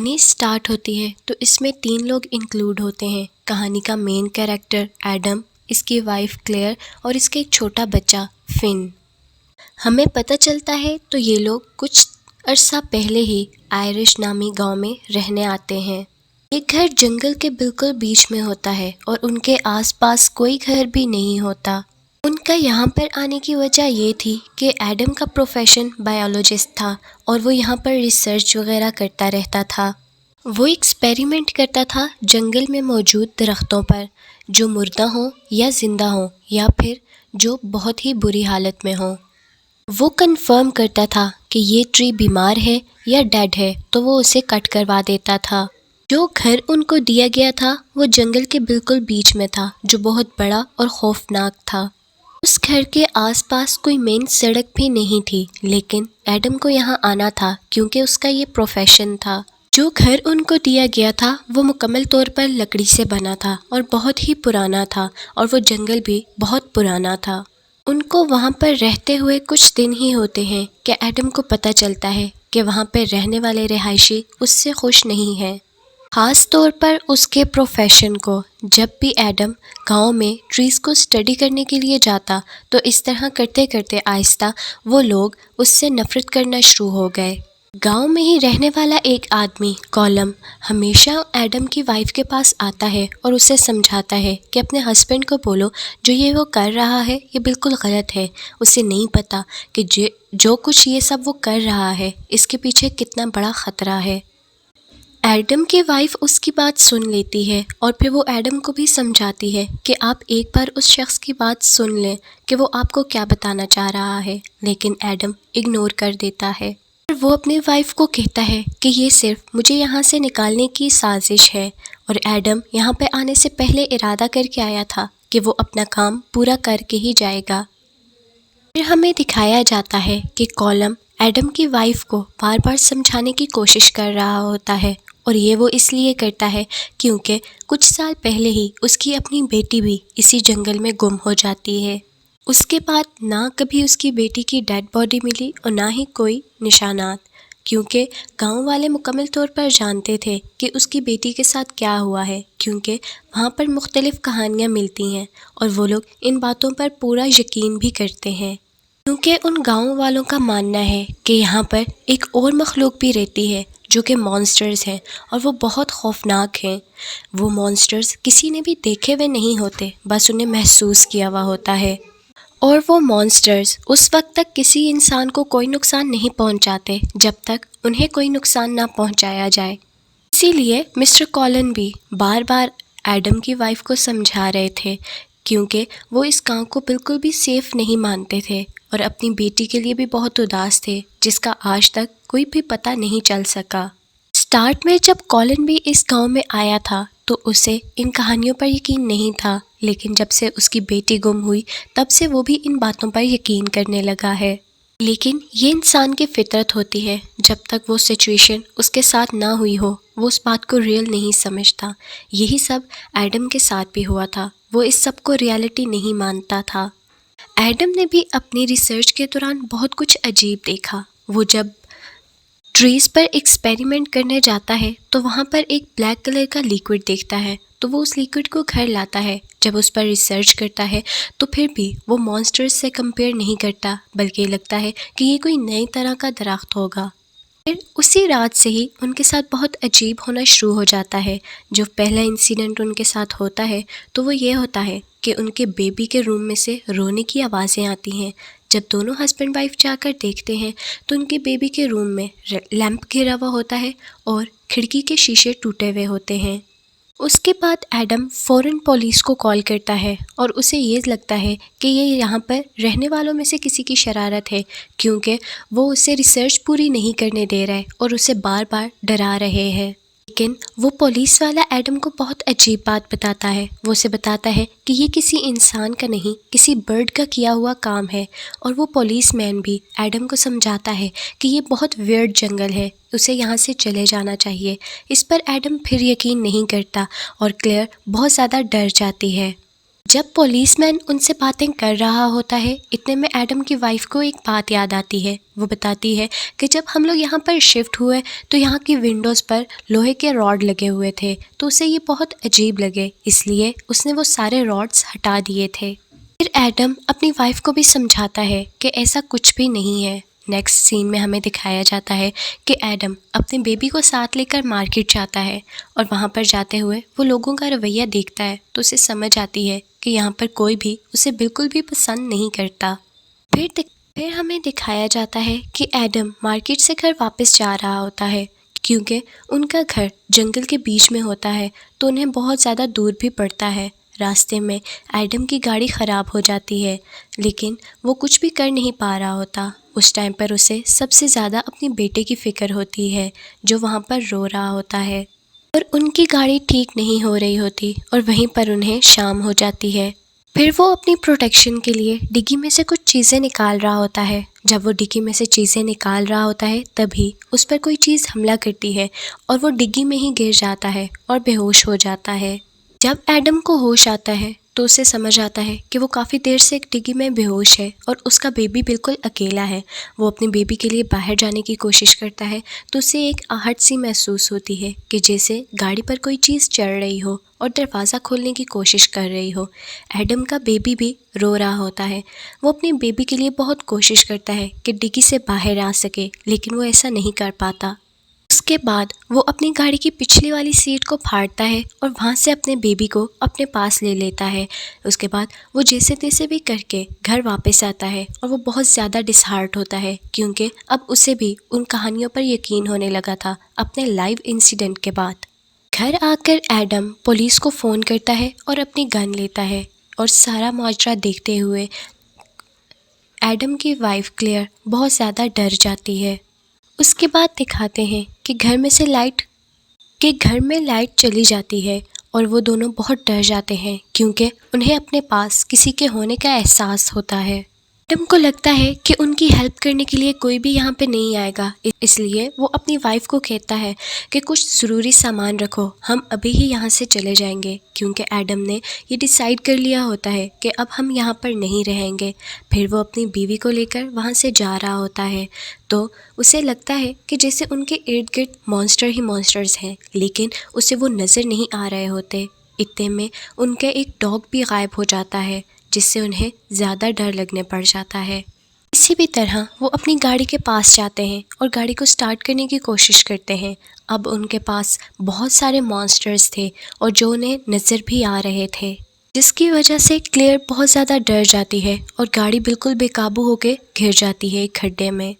کہانی سٹارٹ ہوتی ہے تو اس میں 3 لوگ انکلوڈ ہوتے ہیں۔ کہانی کا مین کیریکٹر ایڈم، اس کی وائف کلیئر اور اس کا ایک چھوٹا بچہ فن۔ ہمیں پتہ چلتا ہے تو یہ لوگ کچھ عرصہ پہلے ہی آئرش نامی گاؤں میں رہنے آتے ہیں۔ یہ گھر جنگل کے بالکل بیچ میں ہوتا ہے اور ان کے آس پاس کوئی گھر بھی نہیں ہوتا۔ ان کا یہاں پر آنے کی وجہ یہ تھی کہ ایڈم کا پروفیشن بائیولوجسٹ تھا اور وہ یہاں پر ریسرچ وغیرہ کرتا رہتا تھا۔ وہ ایکسپیریمنٹ کرتا تھا جنگل میں موجود درختوں پر، جو مردہ ہوں یا زندہ ہوں یا پھر جو بہت ہی بری حالت میں ہوں۔ وہ کنفرم کرتا تھا کہ یہ ٹری بیمار ہے یا ڈیڈ ہے تو وہ اسے کٹ کروا دیتا تھا۔ جو گھر ان کو دیا گیا تھا وہ جنگل کے بالکل بیچ میں تھا، جو بہت بڑا اور خوفناک تھا۔ اس گھر کے آس پاس کوئی مین سڑک بھی نہیں تھی، لیکن ایڈم کو یہاں آنا تھا کیونکہ اس کا یہ پروفیشن تھا۔ جو گھر ان کو دیا گیا تھا وہ مکمل طور پر لکڑی سے بنا تھا اور بہت ہی پرانا تھا، اور وہ جنگل بھی بہت پرانا تھا۔ ان کو وہاں پر رہتے ہوئے کچھ دن ہی ہوتے ہیں کہ ایڈم کو پتہ چلتا ہے کہ وہاں پر رہنے والے رہائشی اس سے خوش نہیں ہیں، خاص طور پر اس کے پروفیشن کو۔ جب بھی ایڈم گاؤں میں ٹریز کو اسٹڈی کرنے کے لیے جاتا تو اس طرح کرتے کرتے آہستہ وہ لوگ اس سے نفرت کرنا شروع ہو گئے۔ گاؤں میں ہی رہنے والا ایک آدمی کولم ہمیشہ ایڈم کی وائف کے پاس آتا ہے اور اسے سمجھاتا ہے کہ اپنے ہسبینڈ کو بولو جو یہ وہ کر رہا ہے یہ بالکل غلط ہے، اسے نہیں پتہ کہ جو کچھ یہ سب وہ کر رہا ہے اس کے پیچھے کتنا بڑا خطرہ ہے۔ ایڈم کی وائف اس کی بات سن لیتی ہے اور پھر وہ ایڈم کو بھی سمجھاتی ہے کہ آپ ایک بار اس شخص کی بات سن لیں کہ وہ آپ کو کیا بتانا چاہ رہا ہے، لیکن ایڈم اگنور کر دیتا ہے۔ وہ اپنی وائف کو کہتا ہے کہ یہ صرف مجھے یہاں سے نکالنے کی سازش ہے، اور ایڈم یہاں پہ آنے سے پہلے ارادہ کر کے آیا تھا کہ وہ اپنا کام پورا کر کے ہی جائے گا۔ پھر ہمیں دکھایا جاتا ہے کہ کولم ایڈم کی وائف کو بار بار سمجھانے کی کوشش کر رہا ہوتا ہے، اور یہ وہ اس لیے کرتا ہے کیونکہ کچھ سال پہلے ہی اس کی اپنی بیٹی بھی اسی جنگل میں گم ہو جاتی ہے۔ اس کے بعد نہ کبھی اس کی بیٹی کی ڈیڈ باڈی ملی اور نہ ہی کوئی نشانات، کیونکہ گاؤں والے مکمل طور پر جانتے تھے کہ اس کی بیٹی کے ساتھ کیا ہوا ہے، کیونکہ وہاں پر مختلف کہانیاں ملتی ہیں اور وہ لوگ ان باتوں پر پورا یقین بھی کرتے ہیں، کیونکہ ان گاؤں والوں کا ماننا ہے کہ یہاں پر ایک اور مخلوق بھی رہتی ہے جو کہ مانسٹرز ہیں، اور وہ بہت خوفناک ہیں۔ وہ مانسٹرز کسی نے بھی دیکھے ہوئے نہیں ہوتے، بس انہیں محسوس کیا ہوا ہوتا ہے، اور وہ مانسٹرز اس وقت تک کسی انسان کو کوئی نقصان نہیں پہنچاتے جب تک انہیں کوئی نقصان نہ پہنچایا جائے۔ اسی لیے مسٹر کولن بھی بار بار ایڈم کی وائف کو سمجھا رہے تھے، کیونکہ وہ اس گاؤں کو بالکل بھی سیف نہیں مانتے تھے اور اپنی بیٹی کے لیے بھی بہت اداس تھے، جس کا آج تک کوئی بھی پتہ نہیں چل سکا۔ سٹارٹ میں جب کولن بھی اس گاؤں میں آیا تھا تو اسے ان کہانیوں پر یقین نہیں تھا، لیکن جب سے اس کی بیٹی گم ہوئی تب سے وہ بھی ان باتوں پر یقین کرنے لگا ہے۔ لیکن یہ انسان کی فطرت ہوتی ہے، جب تک وہ سچویشن اس کے ساتھ نہ ہوئی ہو وہ اس بات کو ریئل نہیں سمجھتا۔ یہی سب ایڈم کے ساتھ بھی ہوا تھا، وہ اس سب کو ریالٹی نہیں مانتا تھا۔ ایڈم نے بھی اپنی ریسرچ کے دوران بہت کچھ عجیب دیکھا۔ وہ جب ٹریز پر ایکسپیریمنٹ کرنے جاتا ہے تو وہاں پر ایک بلیک کلر کا لیکوڈ دیکھتا ہے، تو وہ اس لیکوڈ کو گھر لاتا ہے۔ جب اس پر ریسرچ کرتا ہے تو پھر بھی وہ مانسٹرز سے کمپیئر نہیں کرتا، بلکہ لگتا ہے کہ یہ کوئی نئی طرح کا درخت ہوگا۔ پھر اسی رات سے ہی ان کے ساتھ بہت عجیب ہونا شروع ہو جاتا ہے۔ جو پہلا انسیڈنٹ ان کے ساتھ ہوتا ہے تو وہ یہ ہوتا ہے کہ ان کے بیبی کے روم میں سے رونے کی آوازیں آتی ہیں۔ جب دونوں ہسبینڈ وائف جا کر دیکھتے ہیں تو ان کے بیبی کے روم میں لیمپ گرا ہوا ہوتا ہے اور کھڑکی کے شیشے ٹوٹے ہوئے ہوتے ہیں۔ اس کے بعد ایڈم فوراً پولیس کو کال کرتا ہے اور اسے یہ لگتا ہے کہ یہ یہاں پر رہنے والوں میں سے کسی کی شرارت ہے، کیونکہ وہ اسے ریسرچ پوری نہیں کرنے دے رہے اور اسے بار بار ڈرا رہے ہیں۔ لیکن وہ پولیس والا ایڈم کو بہت عجیب بات بتاتا ہے۔ وہ اسے بتاتا ہے کہ یہ کسی انسان کا نہیں، کسی برڈ کا کیا ہوا کام ہے، اور وہ پولیس مین بھی ایڈم کو سمجھاتا ہے کہ یہ بہت ویئرڈ جنگل ہے، اسے یہاں سے چلے جانا چاہیے۔ اس پر ایڈم پھر یقین نہیں کرتا اور کلیئر بہت زیادہ ڈر جاتی ہے۔ جب پولیس مین ان سے باتیں کر رہا ہوتا ہے اتنے میں ایڈم کی وائف کو ایک بات یاد آتی ہے. وہ بتاتی ہے کہ جب ہم لوگ یہاں پر شفٹ ہوئے تو یہاں کی ونڈوز پر لوہے کے راڈ لگے ہوئے تھے، تو اسے یہ بہت عجیب لگے، اس لیے اس نے وہ سارے راڈز ہٹا دیے تھے. پھر ایڈم اپنی وائف کو بھی سمجھاتا ہے کہ ایسا کچھ بھی نہیں ہے. نیکسٹ سین میں ہمیں دکھایا جاتا ہے کہ ایڈم اپنے بیبی کو ساتھ لے کر مارکیٹ جاتا ہے، اور وہاں پر جاتے ہوئے وہ لوگوں کا رویہ دیکھتا ہے تو اسے سمجھ آتی ہے کہ یہاں پر کوئی بھی اسے بالکل بھی پسند نہیں کرتا. پھر ہمیں دکھایا جاتا ہے کہ ایڈم مارکیٹ سے گھر واپس جا رہا ہوتا ہے، کیونکہ ان کا گھر جنگل کے بیچ میں ہوتا ہے تو انہیں بہت زیادہ دور بھی پڑتا ہے. راستے میں ایڈم کی گاڑی خراب ہو جاتی ہے، لیکن وہ کچھ بھی کر نہیں پا رہا ہوتا. اس ٹائم پر اسے سب سے زیادہ اپنے بیٹے کی فکر ہوتی ہے جو وہاں پر رو رہا ہوتا ہے، اور ان کی گاڑی ٹھیک نہیں ہو رہی ہوتی اور وہیں پر انہیں شام ہو جاتی ہے. پھر وہ اپنی پروٹیکشن کے لیے ڈگی میں سے کچھ چیزیں نکال رہا ہوتا ہے. جب وہ ڈگی میں سے چیزیں نکال رہا ہوتا ہے تبھی اس پر کوئی چیز حملہ کرتی ہے اور وہ ڈگی میں ہی گر جاتا ہے اور بے ہوش ہو جاتا ہے. جب ایڈم کو ہوش آتا ہے تو اسے سمجھ آتا ہے کہ وہ کافی دیر سے ایک ڈگی میں بے ہوش ہے اور اس کا بیبی بالکل اکیلا ہے. وہ اپنے بیبی کے لیے باہر جانے کی کوشش کرتا ہے تو اسے ایک آہٹ سی محسوس ہوتی ہے کہ جیسے گاڑی پر کوئی چیز چڑھ رہی ہو اور دروازہ کھولنے کی کوشش کر رہی ہو. ایڈم کا بیبی بھی رو رہا ہوتا ہے. وہ اپنے بیبی کے لیے بہت کوشش کرتا ہے کہ ڈگی سے باہر آ سکے، لیکن وہ ایسا نہیں کر پاتا. اس کے بعد وہ اپنی گاڑی کی پچھلی والی سیٹ کو پھاڑتا ہے اور وہاں سے اپنے بیبی کو اپنے پاس لے لیتا ہے. اس کے بعد وہ جیسے تیسے بھی کر کے گھر واپس آتا ہے اور وہ بہت زیادہ ڈس ہارٹ ہوتا ہے، کیونکہ اب اسے بھی ان کہانیوں پر یقین ہونے لگا تھا اپنے لائیو انسیڈنٹ کے بعد. گھر آ کر ایڈم پولیس کو فون کرتا ہے اور اپنی گن لیتا ہے، اور سارا ماجرا دیکھتے ہوئے ایڈم کی وائف کلیئر بہت زیادہ ڈر جاتی ہے. اس کے بعد دکھاتے ہیں کہ گھر میں لائٹ چلی جاتی ہے اور وہ دونوں بہت ڈر جاتے ہیں کیونکہ انہیں اپنے پاس کسی کے ہونے کا احساس ہوتا ہے. ایڈم کو لگتا ہے کہ ان کی ہیلپ کرنے کے لیے کوئی بھی یہاں پہ نہیں آئے گا، اس لیے وہ اپنی وائف کو کہتا ہے کہ کچھ ضروری سامان رکھو، ہم ابھی ہی یہاں سے چلے جائیں گے، کیونکہ ایڈم نے یہ ڈیسائیڈ کر لیا ہوتا ہے کہ اب ہم یہاں پر نہیں رہیں گے. پھر وہ اپنی بیوی کو لے کر وہاں سے جا رہا ہوتا ہے تو اسے لگتا ہے کہ جیسے ان کے ارد گرد مانسٹر ہی مانسٹرز ہیں، لیکن اسے وہ نظر نہیں آ رہے ہوتے. اتنے میں ان کا ایک ڈاگ بھی غائب ہو جاتا ہے جس سے انہیں زیادہ ڈر لگنے پڑ جاتا ہے. کسی بھی طرح وہ اپنی گاڑی کے پاس جاتے ہیں اور گاڑی کو سٹارٹ کرنے کی کوشش کرتے ہیں. اب ان کے پاس بہت سارے مانسٹرز تھے اور جو انہیں نظر بھی آ رہے تھے، جس کی وجہ سے کلیئر بہت زیادہ ڈر جاتی ہے اور گاڑی بالکل بے قابو ہو کے گر جاتی ہے ایک کھڈے میں.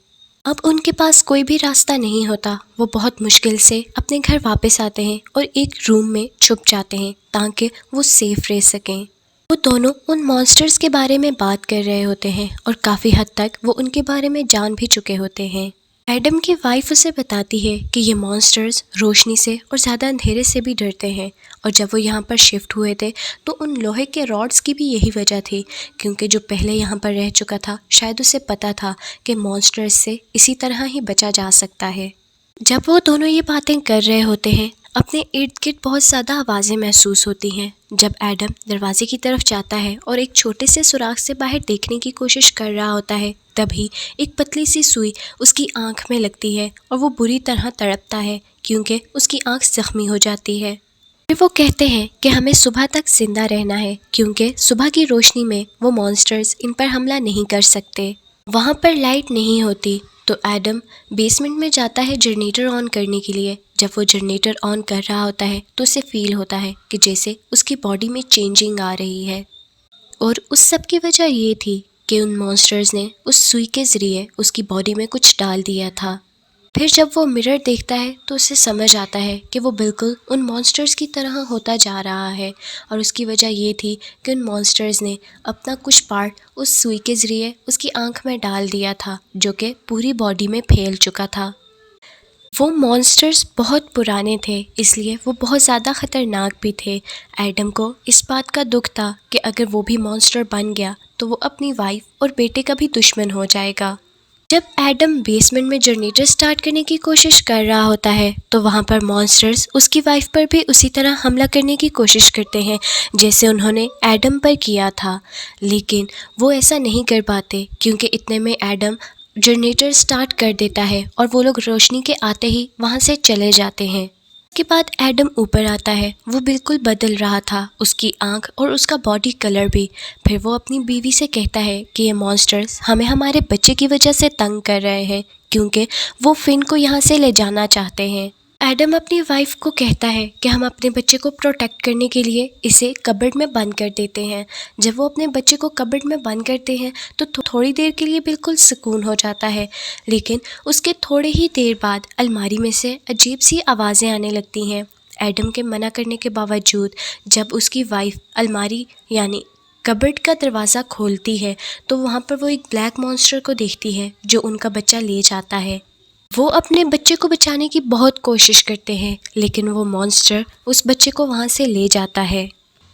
اب ان کے پاس کوئی بھی راستہ نہیں ہوتا. وہ بہت مشکل سے اپنے گھر واپس آتے ہیں اور ایک روم میں چھپ جاتے ہیں تاکہ وہ سیف رہ سکیں. وہ دونوں ان مانسٹرز کے بارے میں بات کر رہے ہوتے ہیں اور کافی حد تک وہ ان کے بارے میں جان بھی چکے ہوتے ہیں. ایڈم کی وائف اسے بتاتی ہے کہ یہ مانسٹرز روشنی سے اور زیادہ اندھیرے سے بھی ڈرتے ہیں، اور جب وہ یہاں پر شفٹ ہوئے تھے تو ان لوہے کے راڈز کی بھی یہی وجہ تھی، کیونکہ جو پہلے یہاں پر رہ چکا تھا شاید اسے پتہ تھا کہ مانسٹرز سے اسی طرح ہی بچا جا سکتا ہے. جب وہ دونوں یہ باتیں کر رہے ہوتے ہیں اپنے ارد گرد بہت زیادہ آوازیں محسوس ہوتی ہیں. جب ایڈم دروازے کی طرف جاتا ہے اور ایک چھوٹے سے سوراخ سے باہر دیکھنے کی کوشش کر رہا ہوتا ہے تبھی ایک پتلی سی سوئی اس کی آنکھ میں لگتی ہے اور وہ بری طرح تڑپتا ہے کیونکہ اس کی آنکھ زخمی ہو جاتی ہے. پھر وہ کہتے ہیں کہ ہمیں صبح تک زندہ رہنا ہے کیونکہ صبح کی روشنی میں وہ مانسٹرز ان پر حملہ نہیں کر سکتے. وہاں پر لائٹ نہیں ہوتی تو ایڈم بیسمنٹ میں جاتا ہے جنریٹر آن کرنے کے لیے. جب وہ جنریٹر آن کر رہا ہوتا ہے تو اسے فیل ہوتا ہے کہ جیسے اس کی باڈی میں چینجنگ آ رہی ہے، اور اس سب کی وجہ یہ تھی کہ ان مانسٹرز نے اس سوئی کے ذریعے اس کی باڈی میں کچھ ڈال دیا تھا. پھر جب وہ مرر دیکھتا ہے تو اسے سمجھ آتا ہے کہ وہ بالکل ان مانسٹرز کی طرح ہوتا جا رہا ہے، اور اس کی وجہ یہ تھی کہ ان مانسٹرز نے اپنا کچھ پارٹ اس سوئی کے ذریعے اس کی آنکھ میں ڈال دیا تھا جو کہ پوری باڈی میں پھیل چکا تھا. وہ مانسٹرز بہت پرانے تھے اس لیے وہ بہت زیادہ خطرناک بھی تھے. ایڈم کو اس بات کا دکھ تھا کہ اگر وہ بھی مانسٹر بن گیا تو وہ اپنی وائف اور بیٹے کا بھی دشمن ہو جائے گا. جب ایڈم بیسمنٹ میں جنریٹر سٹارٹ کرنے کی کوشش کر رہا ہوتا ہے تو وہاں پر مانسٹرز اس کی وائف پر بھی اسی طرح حملہ کرنے کی کوشش کرتے ہیں جیسے انہوں نے ایڈم پر کیا تھا، لیکن وہ ایسا نہیں کر پاتے کیونکہ اتنے میں ایڈم جنریٹر سٹارٹ کر دیتا ہے اور وہ لوگ روشنی کے آتے ہی وہاں سے چلے جاتے ہیں۔ اس کے بعد ایڈم اوپر آتا ہے، وہ بالکل بدل رہا تھا، اس کی آنکھ اور اس کا باڈی کلر بھی۔ پھر وہ اپنی بیوی سے کہتا ہے کہ یہ مانسٹرز ہمیں ہمارے بچے کی وجہ سے تنگ کر رہے ہیں کیونکہ وہ فن کو یہاں سے لے جانا چاہتے ہیں۔ ایڈم اپنی وائف کو کہتا ہے کہ ہم اپنے بچے کو پروٹیکٹ کرنے کے لیے اسے کبرڈ میں بند کر دیتے ہیں۔ جب وہ اپنے بچے کو کبرڈ میں بند کرتے ہیں تو تھوڑی دیر کے لیے بالکل سکون ہو جاتا ہے، لیکن اس کے تھوڑے ہی دیر بعد الماری میں سے عجیب سی آوازیں آنے لگتی ہیں۔ ایڈم کے منع کرنے کے باوجود جب اس کی وائف الماری یعنی کبرڈ کا دروازہ کھولتی ہے تو وہاں پر وہ ایک بلیک مانسٹر کو دیکھتی ہے جو ان کا بچہ لے جاتا ہے۔ وہ اپنے بچے کو بچانے کی بہت کوشش کرتے ہیں لیکن وہ مانسٹر اس بچے کو وہاں سے لے جاتا ہے۔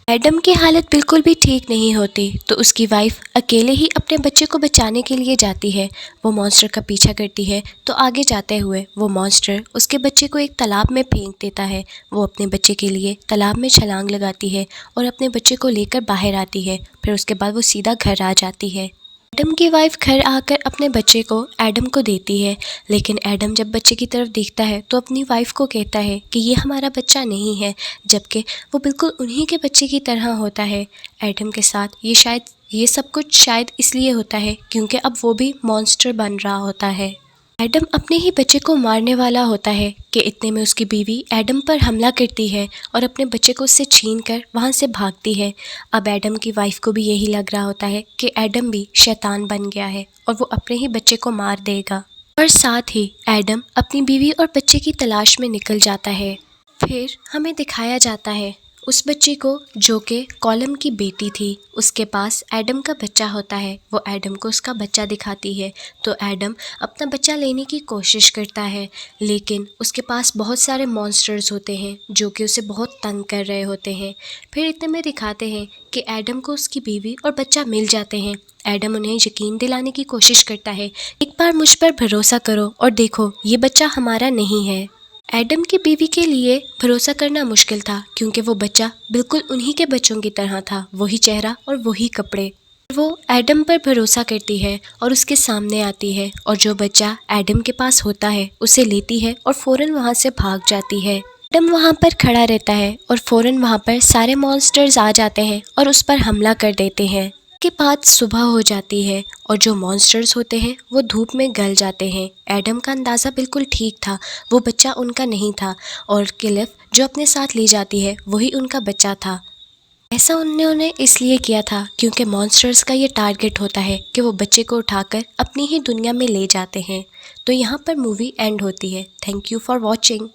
ایڈم کی حالت بالکل بھی ٹھیک نہیں ہوتی تو اس کی وائف اکیلے ہی اپنے بچے کو بچانے کے لیے جاتی ہے۔ وہ مانسٹر کا پیچھا کرتی ہے تو آگے جاتے ہوئے وہ مانسٹر اس کے بچے کو ایک تالاب میں پھینک دیتا ہے۔ وہ اپنے بچے کے لیے تالاب میں چھلانگ لگاتی ہے اور اپنے بچے کو لے کر باہر آتی ہے، پھر اس کے بعد وہ سیدھا گھر آ جاتی ہے۔ ایڈم کی وائف گھر آ کر اپنے بچے کو ایڈم کو دیتی ہے، لیکن ایڈم جب بچے کی طرف دیکھتا ہے تو اپنی وائف کو کہتا ہے کہ یہ ہمارا بچہ نہیں ہے، جبکہ وہ بالکل انہی کے بچے کی طرح ہوتا ہے۔ ایڈم کے ساتھ یہ سب کچھ شاید اس لیے ہوتا ہے کیونکہ اب وہ بھی مانسٹر بن رہا ہوتا ہے۔ ایڈم اپنے ہی بچے کو مارنے والا ہوتا ہے کہ اتنے میں اس کی بیوی ایڈم پر حملہ کرتی ہے اور اپنے بچے کو اس سے چھین کر وہاں سے بھاگتی ہے۔ اب ایڈم کی وائف کو بھی یہی لگ رہا ہوتا ہے کہ ایڈم بھی شیطان بن گیا ہے اور وہ اپنے ہی بچے کو مار دے گا، اور ساتھ ہی ایڈم اپنی بیوی اور بچے کی تلاش میں نکل جاتا ہے۔ پھر ہمیں دکھایا جاتا ہے اس بچے کو جو کہ کالم کی بیٹی تھی، اس کے پاس ایڈم کا بچہ ہوتا ہے۔ وہ ایڈم کو اس کا بچہ دکھاتی ہے تو ایڈم اپنا بچہ لینے کی کوشش کرتا ہے، لیکن اس کے پاس بہت سارے مانسٹرز ہوتے ہیں جو کہ اسے بہت تنگ کر رہے ہوتے ہیں۔ پھر اتنے میں دکھاتے ہیں کہ ایڈم کو اس کی بیوی اور بچہ مل جاتے ہیں۔ ایڈم انہیں یقین دلانے کی کوشش کرتا ہے، ایک بار مجھ پر بھروسہ کرو اور دیکھو یہ بچہ ہمارا نہیں ہے۔ ایڈم کی بیوی کے لیے بھروسہ کرنا مشکل تھا کیونکہ وہ بچہ بالکل انہی کے بچوں کی طرح تھا، وہی چہرہ اور وہی کپڑے۔ وہ ایڈم پر بھروسہ کرتی ہے اور اس کے سامنے آتی ہے اور جو بچہ ایڈم کے پاس ہوتا ہے اسے لیتی ہے اور فوراً وہاں سے بھاگ جاتی ہے۔ ایڈم وہاں پر کھڑا رہتا ہے اور فوراً وہاں پر سارے مانسٹرز آ جاتے ہیں اور اس پر حملہ کر دیتے ہیں۔ کے بعد صبح ہو جاتی ہے اور جو مانسٹرز ہوتے ہیں وہ دھوپ میں گل جاتے ہیں۔ ایڈم کا اندازہ بالکل ٹھیک تھا، وہ بچہ ان کا نہیں تھا اور کلف جو اپنے ساتھ لی جاتی ہے وہی ان کا بچہ تھا۔ ایسا انہوں نے اس لیے کیا تھا کیونکہ مانسٹرز کا یہ ٹارگٹ ہوتا ہے کہ وہ بچے کو اٹھا کر اپنی ہی دنیا میں لے جاتے ہیں۔ تو یہاں پر مووی اینڈ ہوتی ہے۔ Thank you for watching.